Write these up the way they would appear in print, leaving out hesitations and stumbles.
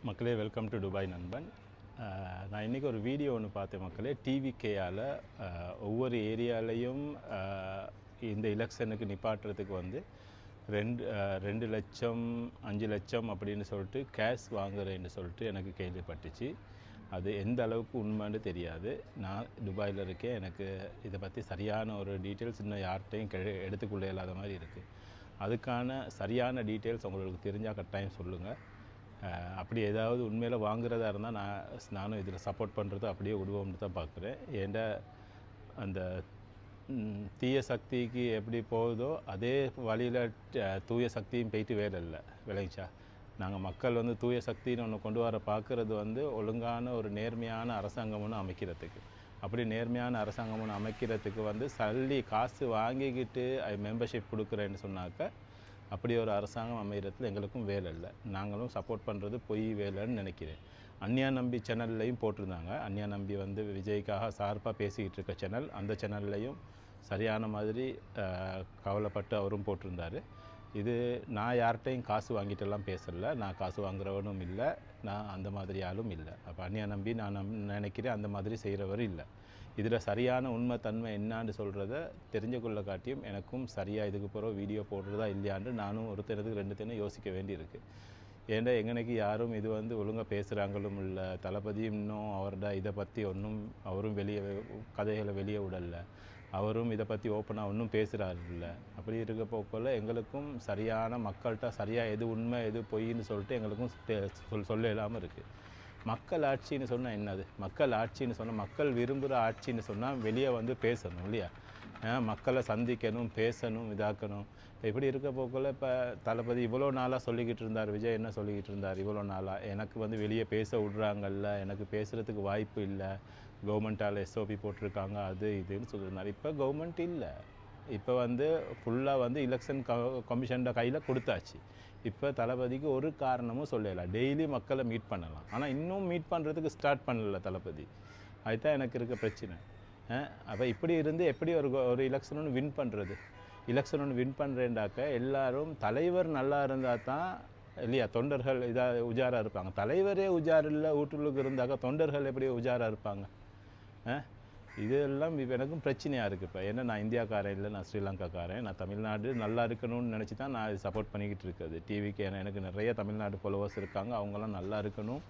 மக்களே welcome to Dubai நண்பன். நான் இன்றைக்கி ஒரு வீடியோ ஒன்று பார்த்தேன் மக்களே. டிவிகேயால் ஒவ்வொரு ஏரியாலையும் இந்த எலெக்ஷனுக்கு நிப்பாட்டுறதுக்கு வந்து 2 லட்சம் 5 லட்சம் அப்படின்னு சொல்லிட்டு கேஷ் வாங்குறேன்னு சொல்லிட்டு எனக்கு கேள்விப்பட்டுச்சு. அது எந்த அளவுக்கு உண்மைன்னு தெரியாது. நான் துபாயில் இருக்கேன். எனக்கு இதை பற்றி சரியான ஒரு டீட்டெயில்ஸ் இன்னும் யார்கிட்டையும் எடுத்துக்கொள்ள இல்லாத மாதிரி இருக்குது. அதுக்கான சரியான டீட்டெயில்ஸ் உங்களுக்கு தெரிஞ்சால் கட்டாயம் சொல்லுங்கள். அப்படி ஏதாவது உண்மையில் வாங்குறதா இருந்தால் நானும் இதில் சப்போர்ட் பண்ணுறது அப்படியே விடுவோம்னு தான் பார்க்குறேன். ஏன்டா அந்த தீய சக்திக்கு எப்படி போகுதோ அதே வழியில் தூய சக்தியும் போயிட்டு வேலை இல்லை, விளைச்சா. நாங்கள் மக்கள் வந்து தூய சக்தின்னு ஒன்று கொண்டு வர பார்க்குறது வந்து ஒழுங்கான ஒரு நேர்மையான அரசாங்கம் ஒன்று அமைக்கிறதுக்கு. அப்படி நேர்மையான அரசாங்கம் ஒன்று அமைக்கிறதுக்கு வந்து காசு வாங்கிக்கிட்டு மெம்பர்ஷிப் கொடுக்குறேன்னு சொன்னாக்க அப்படி ஒரு அரசாங்கம் அமைகிறதுல எங்களுக்கும் வேலை இல்லை. நாங்களும் சப்போர்ட் பண்ணுறது பொய் வேலைன்னு நினைக்கிறேன். அன்னியா நம்பி சேனல்லையும் போட்டிருந்தாங்க. அன்னியா நம்பி வந்து விஜய்க்காக சார்பாக பேசிக்கிட்டு இருக்க சேனல், அந்த சேனல்லையும் சரியான மாதிரி கவலைப்பட்டு அவரும் போட்டிருந்தார். இது நான் யார்கிட்டையும் காசு வாங்கிட்டெல்லாம் பேசலை. நான் காசு வாங்குறவனும் இல்லை, நான் அந்த மாதிரி ஆளும் இல்லை. அப்போ அன்னியா நம்பி நான் நினைக்கிறேன் அந்த மாதிரி செய்கிறவர் இல்லை. இதில் சரியான உண்மை தன்மை என்னான்னு சொல்கிறத தெரிஞ்சுக்கொள்ள காட்டியும் எனக்கும் சரியாக இதுக்கு பிறகு வீடியோ போடுறதா இல்லையான்னு நானும் ஒருத்தருக்கு 2 யோசிக்க வேண்டியிருக்கு. ஏன்டா எங்கனைக்கு யாரும் இது வந்து ஒழுங்காக பேசுகிறாங்களும் இல்லை. தளபதியும் இன்னும் அவரோட இதை பற்றி ஒன்றும் அவரும் கதைகளை வெளியே விடலை. அவரும் இதை பற்றி ஓப்பனாக ஒன்றும் பேசுகிறாரு இல்லை. அப்படி இருக்க போக்கில் எங்களுக்கும் சரியான மக்கள்கிட்ட சரியாக எது உண்மை எது பொய்ன்னு சொல்லிட்டு எங்களுக்கும் சொல்ல இல்லாமல் இருக்குது. மக்கள் ஆட்சின்னு சொன்னால் என்னது? மக்கள் ஆட்சின்னு சொன்னால் மக்கள் விரும்புகிற ஆட்சின்னு சொன்னால் வெளியே வந்து பேசணும் இல்லையா? மக்களை சந்திக்கணும், பேசணும், இதாக்கணும். இப்படி இருக்க போக்கில் இப்போ தளபதி இவ்வளோ நாளாக சொல்லிக்கிட்டு இருந்தார். விஜய் என்ன சொல்லிக்கிட்டு இருந்தார் இவ்வளோ நாளாக? எனக்கு வந்து வெளியே பேச விட்றாங்கல்ல, எனக்கு பேசுகிறதுக்கு வாய்ப்பு இல்லை, கவர்மெண்ட்டால் எஸ்ஓபி போட்டிருக்காங்க, அது இதுன்னு சொல்லியிருந்தார். இப்போ கவர்மெண்ட் இல்லை. இப்போ வந்து ஃபுல்லாக வந்து எலெக்ஷன் கமிஷனோட கையில் கொடுத்தாச்சு. இப்போ தளபதிக்கு ஒரு காரணமும் சொல்லலாம். டெய்லி மக்களை மீட் பண்ணலாம். ஆனால் இன்னும் மீட் பண்ணுறதுக்கு ஸ்டார்ட் பண்ணல தளபதி. அதுதான் எனக்கு இருக்க பிரச்சனை. அப்போ இப்படி இருந்து எப்படி ஒரு எலெக்ஷன் ஒன்று வின் பண்ணுறது? எலெக்ஷன் ஒன்று வின் பண்ணுறேன்டாக்க எல்லாரும் தலைவர் நல்லா இருந்தால் தான் இல்லையா தொண்டர்கள் இதாக உஜாராக இருப்பாங்க. தலைவரே உஜாரில் வீட்டுக்கு இருந்தாக்கா தொண்டர்கள் எப்படி உஜாராக இருப்பாங்க? இதெல்லாம் இப்போ எனக்கும் பிரச்சனையாக இருக்குது. இப்போ ஏன்னா நான் இந்தியாக்காரன் இல்லை, நான் ஸ்ரீலங்காக்காரன். நான் தமிழ்நாடு நல்லா இருக்கணும்னு நினச்சி தான் நான் இது சப்போர்ட் பண்ணிக்கிட்டு இருக்குது டிவிக்கு. ஏன்னா எனக்கு நிறைய தமிழ்நாடு ஃபாலோவர்ஸ் இருக்காங்க. அவங்களாம் நல்லா இருக்கணும்,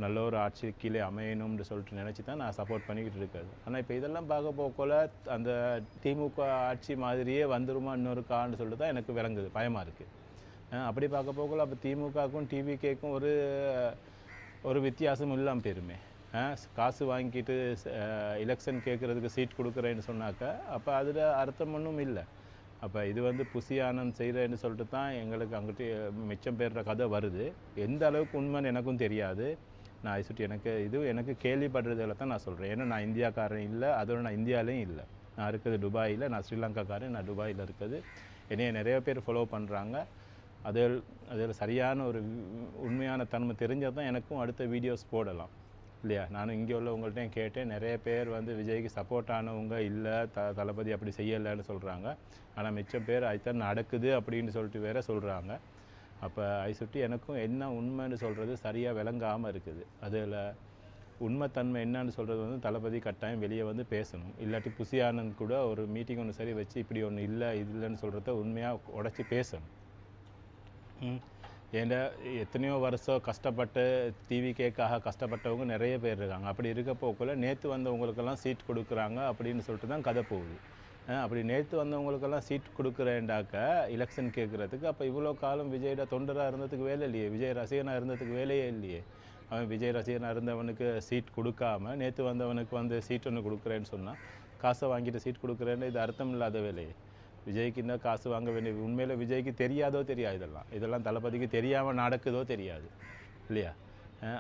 நல்ல ஒரு ஆட்சி கீழே அமையணும்னு சொல்லிட்டு நினச்சி தான் நான் சப்போர்ட் பண்ணிக்கிட்டு இருக்காது. ஆனால் இப்போ இதெல்லாம் பார்க்க போகல அந்த திமுக ஆட்சி மாதிரியே வந்துருமா இன்னொரு கான்னு சொல்லிட்டு தான் எனக்கு விளங்குது, பயமாக இருக்குது. அப்படி பார்க்க போகல அப்போ திமுகவுக்கும் டிவிகேக்கும் ஒரு வித்தியாசம் இல்லாமல் போயிருமே. காசு வாங்கிட்டு எலெக்ஷன் கேட்குறதுக்கு சீட் கொடுக்குறேன்னு சொன்னாக்கா அப்போ அதில் அர்த்தம் ஒன்றும் இல்லை. அப்போ இது வந்து புசியானம் செய்கிறேன்னு சொல்லிட்டு தான் எங்களுக்கு அங்கிட்டு மிச்சம் பேர்ற கதை வருது. எந்த அளவுக்கு உண்மைன்னு எனக்கும் தெரியாது. நான் எனக்கு கேள்விப்படுறதில் தான் நான் சொல்கிறேன். ஏன்னா நான் இந்தியாக்காரன் இல்லை, அதோட நான் இந்தியாவிலையும் இல்லை. நான் இருக்கிறது துபாயில், நான் ஸ்ரீலங்காக்காரன், நான் துபாயில் இருக்குது. என்னைய நிறைய பேர் ஃபாலோ பண்ணுறாங்க. அதில் சரியான ஒரு உண்மையான தன்மை தெரிஞ்சால் தான் எனக்கும் அடுத்த வீடியோஸ் போடலாம் இல்லையா? நானும் இங்கே உள்ளவங்கள்ட்டையும் கேட்டேன். நிறைய பேர் வந்து விஜய்க்கு சப்போர்ட் ஆனவங்க இல்லை, தளபதி அப்படி செய்யலைன்னு சொல்கிறாங்க. ஆனால் மிச்சம் பேர் அதுதான் நடக்குது அப்படின்னு சொல்லிட்டு வேற சொல்கிறாங்க. அப்போ சுட்டி எனக்கும் என்ன உண்மைன்னு சொல்கிறது சரியாக விளங்காமல் இருக்குது. அதில் உண்மைத்தன்மை என்னன்னு சொல்கிறது வந்து தளபதி கட்டாயம் வெளியே வந்து பேசணும். இல்லாட்டி புசியானந்த் கூட ஒரு மீட்டிங் ஒன்று சரி வச்சு இப்படி ஒன்று இல்லை இது இல்லைன்னு சொல்கிறத உண்மையாக உடச்சி பேசணும். ஏன்னா எத்தனையோ வருஷம் கஷ்டப்பட்டு டிவிகேக்காக கஷ்டப்பட்டவங்க நிறைய பேர் இருக்காங்க. அப்படி இருக்க போக்குள்ள நேற்று வந்தவங்களுக்கெல்லாம் சீட் கொடுக்குறாங்க அப்படின்னு சொல்லிட்டு தான் கதை போகுது. அப்படி நேற்று வந்தவங்களுக்கெல்லாம் சீட் கொடுக்குறேன்டாக்க எலெக்ஷன் கேட்குறதுக்கு அப்போ இவ்வளோ காலம் விஜயோட தொண்டராக இருந்ததுக்கு வேலை இல்லையே, விஜய் ரசிகனாக இருந்ததுக்கு வேலையே இல்லையே. அவன் விஜய் ரசிகனாக இருந்தவனுக்கு சீட் கொடுக்காம நேற்று வந்தவனுக்கு வந்து சீட் ஒன்று கொடுக்குறேன்னு சொன்னால் காசை வாங்கிட்டு சீட் கொடுக்குறேன்னு இது அர்த்தம் இல்லாத வேலையே. விஜய்க்கு இன்னும் காசு வாங்க வேண்டிய உண்மையில் விஜய்க்கு தெரியாதோ தெரியாது. இதெல்லாம் தளபதிக்கு தெரியாமல் நடக்குதோ தெரியாது இல்லையா?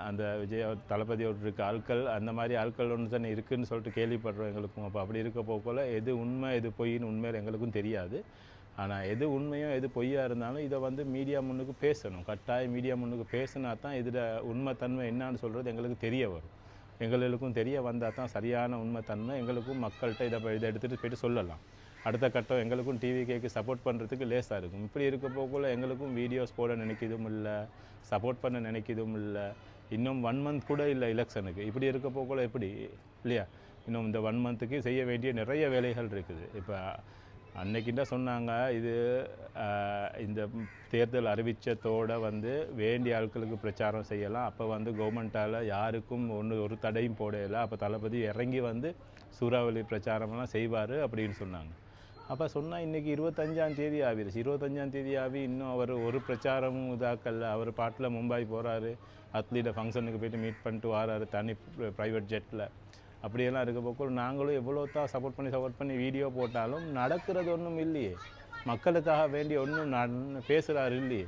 அந்த விஜய் தளபதியோடு இருக்க ஆட்கள் அந்த மாதிரி ஆட்கள் ஒன்று தானே இருக்குதுன்னு சொல்லிட்டு கேள்விப்படுறோம் எங்களுக்கும். அப்போ அப்படி இருக்க போக்கில் எது உண்மை எது பொய்ன்னு உண்மையில் எங்களுக்கும் தெரியாது. ஆனால் எது உண்மையோ எது பொய்யாக இருந்தாலும் இதை வந்து மீடியா முன்னுக்கு பேசணும். கட்டாயம் மீடியா முன்னுக்கு பேசினா தான் இதில் உண்மைத்தன்மை என்னான்னு சொல்கிறது எங்களுக்கு தெரிய வரும். எங்களுக்கும் தெரிய வந்தால் தான் சரியான உண்மைத்தன்மை எங்களுக்கும் மக்கள்கிட்ட இதை எடுத்துகிட்டு போய்ட்டு சொல்லலாம். அடுத்த கட்டம் எங்களுக்கும் டிவிகேக்கு சப்போர்ட் பண்ணுறதுக்கு லேசாக இருக்கும். இப்படி இருக்க போக்குள்ள எங்களுக்கும் வீடியோஸ் போட நினைக்கிறதும் இல்லை, சப்போர்ட் பண்ண நினைக்கிறதும் இல்லை. இன்னும் 1 மந்த் கூட இல்லை எலெக்ஷனுக்கு. இப்படி இருக்க போக்குள்ள எப்படி இல்லையா? இன்னும் இந்த 1 மந்த்துக்கு செய்ய வேண்டிய நிறைய வேலைகள் இருக்குது. இப்போ அன்னைக்கிட்ட சொன்னாங்க, இது இந்த தேர்தல் அறிவிச்சத்தோடு வந்து வேண்டிய ஆட்களுக்கு பிரச்சாரம் செய்யலாம், அப்போ வந்து கவர்மெண்ட்டால் யாருக்கும் ஒரு தடையும் போடலை, அப்போ தளபதி இறங்கி வந்து சூறாவளி பிரச்சாரமெல்லாம் செய்வார் அப்படின்னு சொன்னாங்க. அப்போ சொன்னால் இன்றைக்கி 25ஆம் தேதி ஆகிடுச்சு. 25ஆம் தேதி ஆகி இன்னும் அவர் ஒரு பிரச்சாரமும் இதாக்கல்ல. அவர் பாட்டில் மும்பை போகிறாரு, அத்லீட ஃபங்க்ஷனுக்கு போய்ட்டு மீட் பண்ணிட்டு வராரு தனி ப்ரைவேட் ஜெட்டில். அப்படியெல்லாம் இருக்க போக்குள்ள நாங்களும் எவ்வளோ தான் சப்போர்ட் பண்ணி வீடியோ போட்டாலும் நடக்கிறது ஒன்றும் இல்லையே. மக்களுக்காக வேண்டிய ஒன்றும் பேசுகிறாரு இல்லையே.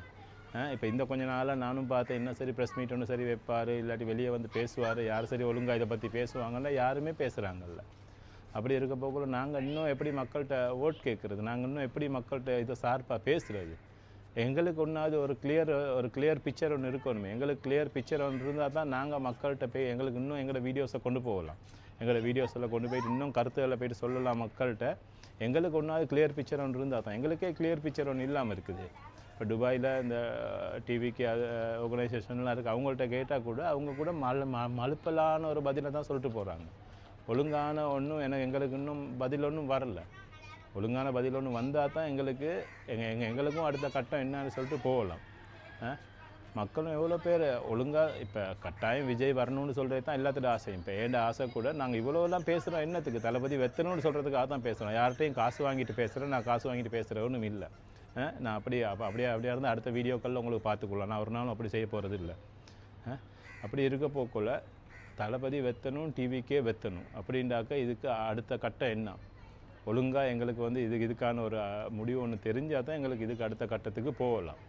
இப்போ இந்த கொஞ்ச நாளாக நானும் பார்த்தேன், இன்னும் சரி ப்ரெஸ் மீட் ஒன்று சரி வைப்பார், இல்லாட்டி வெளியே வந்து பேசுவார், யார் சரி ஒழுங்காக இதை பற்றி பேசுவாங்கல்ல, யாருமே பேசுகிறாங்கல்ல. அப்படி இருக்க போக்குள்ள நாங்கள் இன்னும் எப்படி மக்கள்கிட்ட ஓட் கேட்குறது, நாங்கள் இன்னும் எப்படி மக்கள்கிட்ட இதை சார்பாக பேசுகிறது? எங்களுக்கு ஒன்றாவது ஒரு கிளியர் பிக்சர் ஒன்று இருக்கணுமே. எங்களுக்கு கிளியர் பிக்சர் ஒன்று இருந்தால் தான் நாங்கள் மக்கள்கிட்ட போய் எங்களுக்கு இன்னும் எங்களோட வீடியோஸை கொண்டு போகலாம். எங்களோட வீடியோஸில் கொண்டு போயிட்டு இன்னும் கருத்துக்களை போய்ட்டு சொல்லலாம் மக்கள்கிட்ட. எங்களுக்கு ஒன்றாவது கிளியர் பிக்சர் ஒன்று இருந்தால் தான். எங்களுக்கே கிளியர் பிக்சர் ஒன்று இல்லாமல் இருக்குது. இப்போ துபாயில் இந்த டிவிக்கு ஆர்கனைசேஷன்லாம் இருக்குது, அவங்கள்ட்ட கேட்டால் கூட அவங்க கூட மலுப்பலான ஒரு பதிலை தான் சொல்லிட்டு போகிறாங்க. ஒழுங்கான ஒன்றும் எங்களுக்கு இன்னும் பதில் ஒன்றும் வரல. ஒழுங்கான பதில் ஒன்று வந்தால் தான் எங்களுக்கும் அடுத்த கட்டம் என்னன்னு சொல்லிட்டு போகலாம். மக்களும் எவ்வளோ பேர் ஒழுங்காக இப்போ கட்டாயம் விஜய் வரணும்னு சொல்கிறது தான் எல்லாத்தோட ஆசையும். இப்போ ஏண்ட ஆசை கூட நாங்கள் இவ்வளோலாம் பேசுகிறோம் என்னத்துக்கு, தளபதி வெத்தணும்னு சொல்கிறதுக்காக தான் பேசுகிறோம். யார்கிட்டையும் காசு வாங்கிட்டு பேசுகிறேன், நான் காசு வாங்கிட்டு பேசுகிறவனும் இல்லை. நான் அப்படியே இருந்தால் அடுத்த வீடியோக்களில் உங்களுக்கு பார்த்துக்கலாம். நான் ஒரு நாளும் அப்படி செய்ய போகிறது இல்லை. அப்படி இருக்க போக்குள்ள தளபதி வெத்தணும், டிவிக்கே வெத்தணும் அப்படின்டாக்க இதுக்கு அடுத்த கட்டம் என்ன? ஒழுங்காக எங்களுக்கு வந்து இதுக்கான ஒரு முடிவு ஒன்று தெரிஞ்சால் தான் எங்களுக்கு இதுக்கு அடுத்த கட்டத்துக்கு போகலாம்.